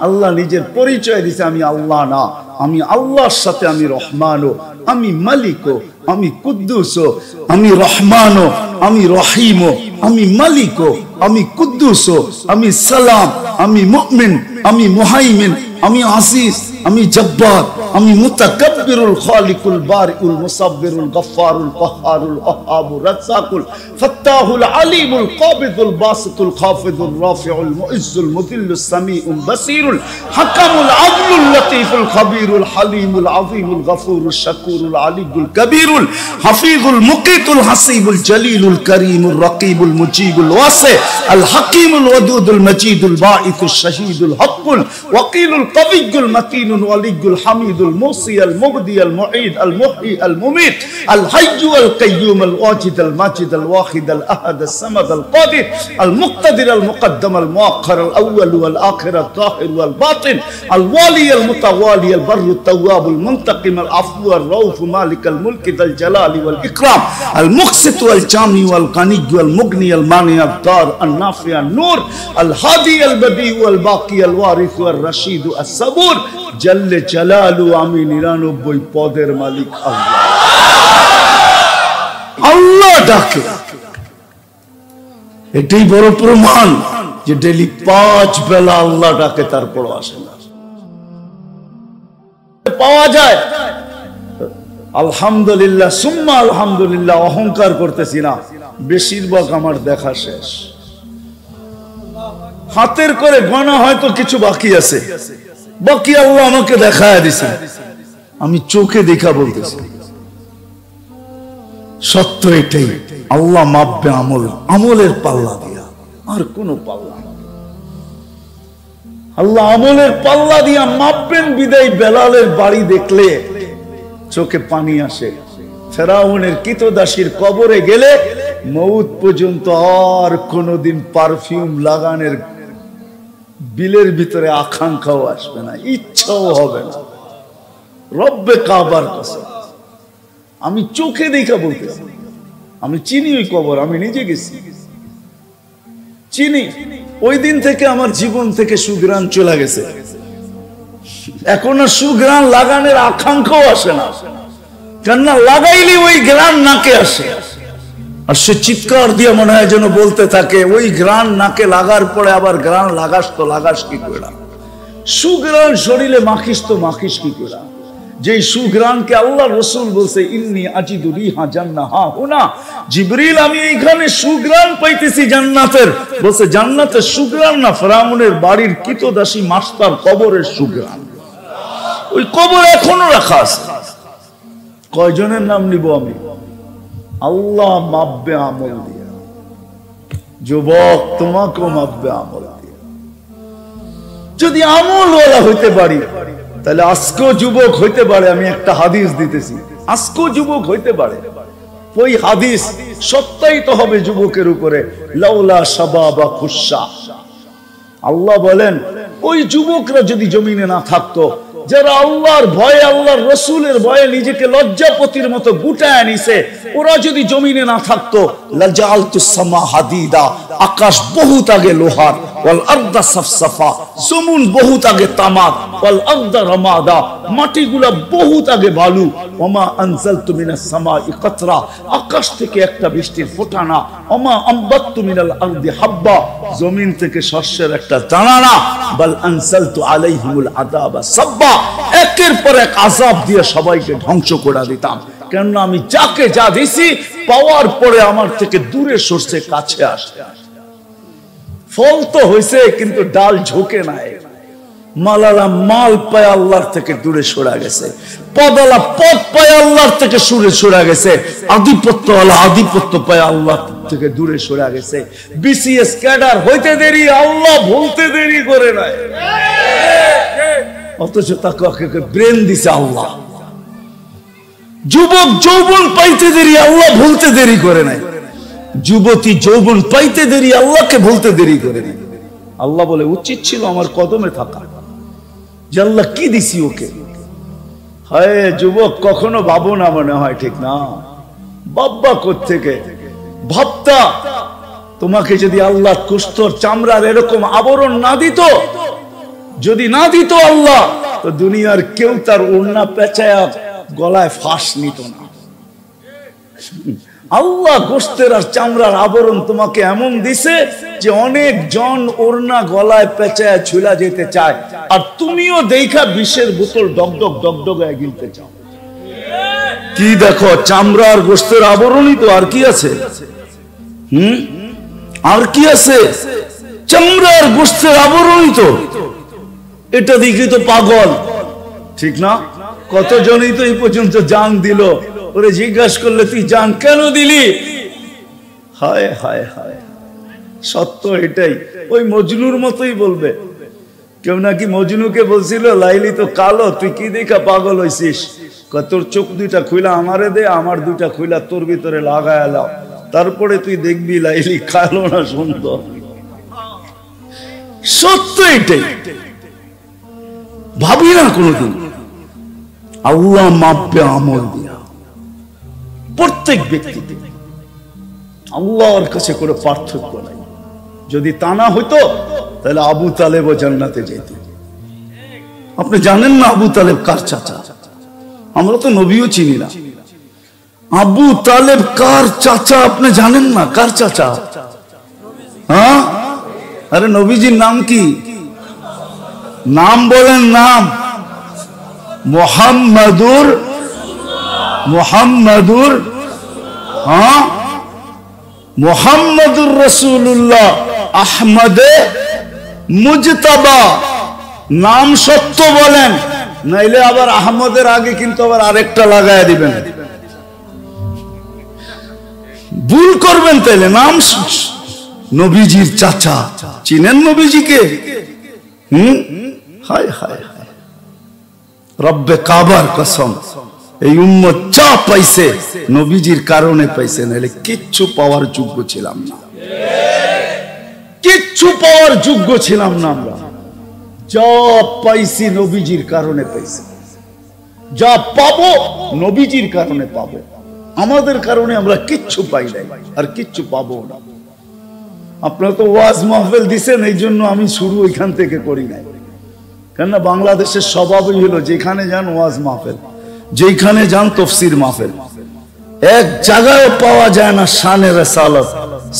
আল্লাহ নিজের পরিচয় দিছে, আমি আল্লাহ না, আমি আল্লাহর সাথে আমি রহমানও, আমি মালিকও, আমি কুদ্দুসও, আমি রহমানও, আমি রহিমও, আমি মালিকও, আমি কুদ্দুসও, আমি সালাম, আমি মুমিন, আমি মুহাইমিন, আমি আসিস, আমি জব্বার, আমি মুতাকাব্বিরুল খালিকুল বারিউল মুসাব্বিরুল গফফারুল কহ্হারুল ওয়াহ্হাবুর রাজ্জাকুল ফাত্তাহুল আলিমুল কাবিদুল বাসিতুল খাফিদুল রাফিউল মুইজ্জুল মুযিল্লুস সামিউল বাসীরুল হাকামুল আদলুল লতীফুল খাবীরুল হালিমুল আযীমুল গফুরুশ শাকুরুল আলিয়ুল কবীরুল হাফিজুল মুকিতুল হাসিবুল জলিলুল করিমুর রকিবুল মুজিবুল ওয়াসি আল হাকিমুল ওয়াদুদুল মজিদুল বাঈসুশ শাহীদুল হক্কুল ওয়াকিলুল কবিয়্যুল মাতিনুল ওয়ালিয়ুল হামিদুল মুসি আল মুবদি আল মুঈদ আল মুহয়ি আল মুমীত আল হাইয়্যু আল কাইয়্যুম আল ওয়াজিদ আল মাজিদ আল ওয়াহিদ আল আহাদ আল সামাদ আল কাদির আল মুক্তাদির আল মুকদ্দম আল মুআখ্খার আল আউয়াল ওয়াল আখির আল যাহির ওয়াল বাতিন আল ওয়ালি আল মুতাওয়ালি আল বাররু তাওয়াব আল মুনতাকিম আল আফু আল রাউফ মালিক আল মুলক যাল জালালি ওয়াল ইকরাম আল মুকসিত ওয়াল জামি ওয়াল গানি ওয়াল মুগনি আল মানি আল দার আল নাফি আল নূর আল হাদি আল বদি ওয়াল বাকি আল ওয়ারিস ওয়াল রশিদ আস সাবুর জল্লে জালালু। আমি 99 পদের মালিক আল্লাহ। আল্লাহ ডাকে, এটাই বড় প্রমাণ যে ডেলি 5 বেলা আল্লাহ ডাকে, তারপর আসে না। পাওয়া যায় আলহামদুলিল্লাহ সুম্মা আলহামদুলিল্লাহ। অহংকার করতেছি না, বেশিরভাগ আমার দেখা শেষ। হাতের করে গোনা হয়তো কিছু বাকি আছে, বাকি আল্লাহ আমাকে দেখায় দিছে, আমি চোখে দেখা বলতেছি। সত্য এটাই, আল্লাহ মাপবে আমল, আমলের পাল্লা দিয়া, আর কোন পাল্লা না। আল্লাহ আমলের পাল্লা দিয়া মাপবেন বিদায় বেলালের বাড়ি দেখলে চোখে পানি আসে। ফেরাউনের কৃতদাসীর কবরে গেলে মউত পর্যন্ত আর কোনদিন পারফিউম লাগানোর বিলের ভিতরে আকাঙ্ক্ষাও আসবে না, ইচ্ছাও হবে না। রব্বে কাবার কসম, আমি চোখে দেখা বলতেছি, আমি চিনি ওই কবর, আমি নিজে গেছি, চিনি। ওই দিন থেকে আমার জীবন থেকে সুঘ্রাণ চলে গেছে, এখন আর সুঘ্রাণ লাগানোর আকাঙ্ক্ষাও আসে না, কেননা লাগাইলে ওই গ্রাণ নাকে আসে। আর সে চিৎকার দিয়ে মনে হয় যেন বলতে থাকে, ওই গ্রাণ নাকে লাগার পরে আবার গ্রাণ লাগাস তো লাগাস কি করে, সুঘ্রাণ শরীরে মাখিস তো মাখিস কি করে। যেই সুঘ্রাণকে আল্লাহ রসুল বলছে ইন্নী আজিদু রিহা জান্নাহ হা হুনা, জিবরিল আমি এইখানে সুঘ্রাণ পাইতেছি জান্নাতের। বলছে জান্নাতের সুঘ্রাণ না, ফেরাউনের বাড়ির কৃতদাসী মাস্টার কবরের সুঘ্রাণ। ওই কবর এখনো রাখা আছে। কয়জনের নাম নিব আমি? আল্লাহ মাপবে আমল দিয়া। যুবক তোমাকেও মাপবে আমল দিয়া। যদি আমল ওয়ালা হইতে পারি তাহলে আজকেও যুবক হইতে পারে। আমি একটা হাদিস দিতেছি, আজকেও যুবক হইতে পারে। ওই হাদিস সত্যায়িত হবে যুবকের উপরে। লাউলা শাবাবা খুশা, আল্লাহ বলেন ওই যুবকরা যদি জমিনে না থাকতো, যারা আল্লাহর ভয়ে আল্লাহর রসুলের ভয়ে নিজেকে লজ্জাপতির মতো গুটায় নিছে, ওরা যদি জমিনে না থাকতো, লাজালতুস সামা হাদিদা, আকাশ বহুত আগে লোহার, ওয়াল আরদা সাফসাফা, জমিন বহুত আগে তামাক, ওয়াল আরদা রামাদা, মাটিগুলা বহুত আগে বালু, ওমা আনজালতু মিনাস সামাই কাতরা, আকাশ থেকে একটা বৃষ্টির ফোঁটা না, ওমা আমবাততু মিনাল আরদি হাব্বা, জমিন থেকে শস্যের একটা দানা না, বাল আনজালতু আলাইহিমুল আযাবা সাব্বা, একের পর এক আযাব দিয়ে সবাইকে ধ্বংস করে দিতাম। কেননা আমি যাকে যা দিছি পাওয়ার পরে আমার থেকে দূরে সরছে, কাছে আসে। ফল তো হয়েছে কিন্তু ডাল ঝোঁকে নাই। মালালা মাল পায় আল্লাহর থেকে দূরে সরা গেছে, পদালা পদ পায় আল্লাহর থেকে সরা গেছে, আধিপত্যওয়ালা আধিপত্য পায় আল্লাহ থেকে দূরে সরা গেছে। বিসিএস ক্যাডার হইতে দেরি, আল্লাহ ভুলতে দেরি করে নাই, অথচ তাকে ব্রেন দিছে আল্লাহ। যুবক যৌবন পাইতে দেরি, আল্লাহ ভুলতে দেরি করে নাই। যুবতী যৌবন পাইতে দেরি, আল্লাহকে ভুলতে দেরি করে নাই। আল্লাহ বলে উচিত ছিল আমার কদমে থাকা, যে আল্লাহ কি দিছি ওকে। হায় যুবক, কখনো ভাবো না মনে হয়, ঠিক না? বাব্বা কোত্থেকে ভাবতা তোমাকে যদি আল্লাহ কুষ্ঠর চামড়ার এরকম আবরণ না দিত, যদি না দিত আল্লাহ, তো দুনিয়ার কেউ তার ওড়না পেঁচায়া গলায় ফাঁস নিত না। আল্লাহ গোশতের আর চামড়ার আবরণ তোমাকে এমন দিছে যে অনেক জন ওড়না গলায় পেঁচায় ঝুলা যেতে চায়, আর তুমিও দেখা বিষের বোতল ডগডগ ডগডগায় গিলতে চাও। কি দেখো, চামড়ার গোশতের আবরণই তো, আর কি আছে? আর কি আছে? চামড়ার গোশতের আবরণই তো। এটা দেখি তো পাগল, ঠিক না? কতজনই তো এই পর্যন্ত জান দিল। ওরে জিজ্ঞাসা করলে তুই জান কেন দিলি? হায় হায় হায়, সত্য এটাই। ওই মজনুর মতোই বলবে। কেউ নাকি মজনুকে বলছিল, লাইলি তো কালো, তুই কি দেখা পাগল হইছিস? তোর চোখ দুইটা খুইলা আমারে দে, আমার দুইটা খুইলা তোর ভিতরে লাগায় এলাও, তারপরে তুই দেখবি লাইলি কালো না সুন্দর। সত্য এটাই। ভাবি না কোনদিন আল্লাহ মাপবে আমল দিয়া। প্রত্যেক ব্যক্তিকে আল্লাহর কাছে কোনো পার্থক্য নাই। যদি তা না হইতো তাহলে আবু তালেব জান্নাতে যেত। আপনি জানেন না আবু তালেব কার চাচা? আমরা তো নবীও চিনি না। আবু তালেব কার চাচা আপনি জানেন না? কার চাচা? হ্যাঁ, আরে নবীজির নাম কি? নাম বলেন, নাম মোহাম্মদুর, মোহাম্মদুর, হ্যাঁ, মোহাম্মদুর রাসূলুল্লাহ আহমদে মুজতাবা। নাম সত্য বলেন, নাইলে আবার আহমদের আগে কিন্তু আবার আরেকটা লাগায় দিবেন, ভুল করবেন। তাইলে নাম নবীজির চাচা, চিনেন নবীজিকে? হায় হায় হায়, রব্বে কাবার কসম, এই উম্মত যা পাইছে নবীজির কারণে পাইছে, নাহলে কিচ্ছু পাওয়ার যোগ্য ছিলাম না। কিচ্ছু পাওয়ার যোগ্য ছিলাম না আমরা। যা পাইছি নবীজির কারণে পাইছি, যা পাবো নবীজির কারণে পাবো। আমাদের কারণে আমরা কিচ্ছু পাই নাই, আর কিচ্ছু পাবো না। আপনারা তো ওয়াজ মাহফিল দিছেন, এই জন্য আমি শুরু ওইখান থেকে করি নাই। কেননা বাংলাদেশের স্বভাবই হলো যেখানে যান ওয়াজ মাহফিল, যেখানে যান তফসির মাহফিল। এক জায়গায় পাওয়া যায় না শানে রাসালাত,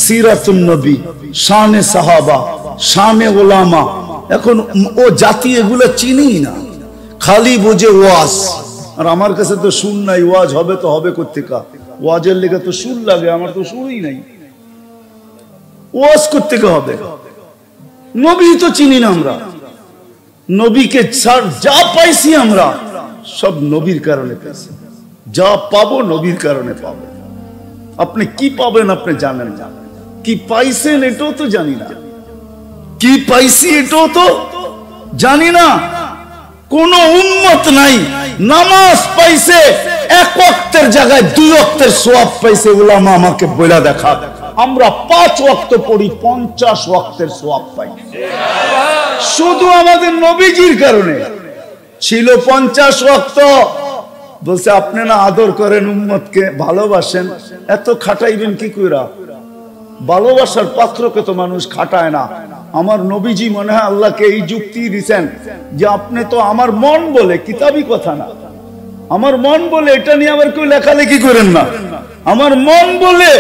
সিরাতুন নবী, শানে সাহাবা, শানে উলামা। এখন ও জাতি এগুলো চিনি না, খালি বোঝে ওয়াজ। আর আমার কাছে তো সুর নাই, ওয়াজ হবে তো হবে কোত্থেকা? ওয়াজের লেগে তো সুর লাগে, আমার তো সুরই নাই। ওয়াজ কোত্থেকা হবে? নবী তো চিনি না আমরা। নবীকে যা পাইছি আমরা সব নবীর কারণে পাইছি। যা পাবো নবীর কারণে পাবো। আপনি কি পাবেন আপনি জানেন না, কি পাইছেন এটাও তো জানি না, কি পাইছি এটাও তো জানি না। কোন উম্মত নাই নামাজ পাইছে এক ওয়াক্তের জায়গায় 2 ওয়াক্তের সওয়াব পাইছে। উলামা আমাকে বলে দেখা, আমরা 5 ওয়াক্ত পড়ি, 50 ওয়াক্তের সওয়াব পাই। শুধু আমাদের নবীজির কারণে ছিল 50 ওয়াক্ত। বলছে আপনি না আদর করেন উম্মতকে, ভালোবাসেন, এত খাটাইবেন কি কইরা? ভালোবাসার পাত্রকে তো মানুষ খাটায় না। আমার নবীজি মনে হয় আল্লাহকে এই যুক্তি দিয়েছেন যে আপনি তো আমার মন বলে, কিতাবি কথা না, আমার মন বলে এটা নিয়ে আবার কেউ লেখালেখি করেন না। আমার মন বলে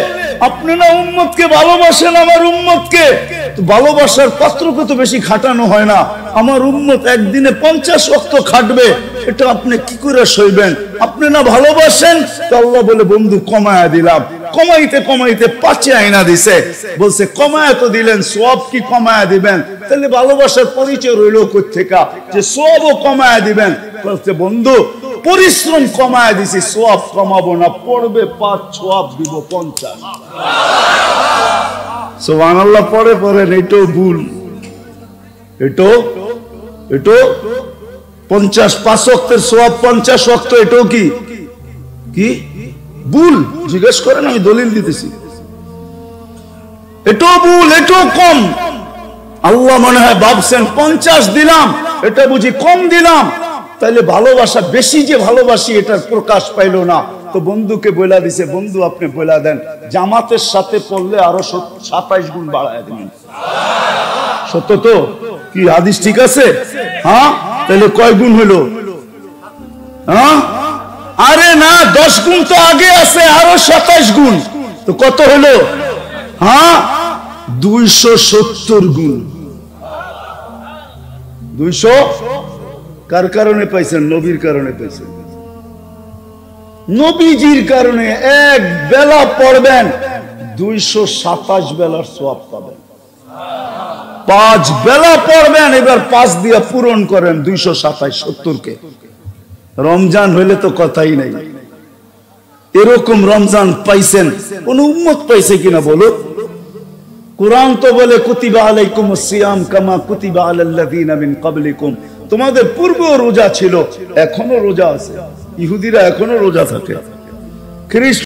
আপনি না উম্মতকে ভালোবাসেন, আমার উম্মতকে ভালোবাসার পাত্রকে তো বেশি খাটানো হয় না। আমার উম্মত একদিনে 50 ওয়াক্ত খাটবে, এটা আপনি কি করে সইবেন? আপনি না ভালোবাসেন, তো আল্লাহ বলে বন্ধু কমায়া দিলাম। কমাইতে কমাইতে 5 আইনা দিছে। বলছে কমায়া তো দিলেন, সওয়াব কি কমায়া দিবেন? তাহলে ভালোবাসার পরিচয় রইল কোত্থেকা যে সওয়াবও কমায়া দিবেন? বলছে বন্ধু পরিশ্রম কমায়া দিছি, সওয়াব কমাবো না, পড়বে 5, সওয়াব দিব 50। সুবহানাল্লাহ। পরে পরে এটাও ভুল, এটাও 5 ওয়াক্তের সওয়াব 50 ওয়াক্ত, এটাও কি কি ভুল? জিজ্ঞেস করেন, আমি দলিল দিতেছি। এটাও ভুল, এটাও কম। আল্লাহ মনে হয় ভাবছেন 50 দিলাম, এটা বুঝি কম দিলাম, তাইলে ভালোবাসা বেশি যে ভালোবাসি এটার প্রকাশ পাইল না। তো বন্ধুকে বইলা দিছে, বন্ধু আপনি বইলা দেন জামাতের সাথে পড়লে আরো 27 গুণ বাড়ায় দিবেন। সত্য তো? কি হাদিস ঠিক আছে? হ্যাঁ, তাহলে কয় গুণ হলো? হ্যাঁ, আরে না 10 গুণ তো আগে আছে, আরো 27 গুণ, তো কত হলো? হ্যাঁ, 270 গুণ। 200 কার কারণে পাইছেন? নবীর কারণে পাইছেন। নবীজির কারণে এক বেলা পড়বেন 227 বেলার সওয়াব পাবেন। 5 বেলা পড়বেন, এবার 5 দিয়ে পূরণ করেন 227, 70 কে। রমজান হইলে তো কথাই নাই। এরকম রমজান পাইছেন কোন উম্মত পাইছে কিনা বলো? কুরআন তো বলে কুতিবা আলাইকুমুস সিয়াম কামা কুতিবা আলাল্লাযিনা মিন ক্বাবলিকুম। তোমাদের পূর্বেও রোজা ছিল, এখনো রোজা আছে। ইহুদিরা এখনো রোজা থাকে। খ্রিস্ট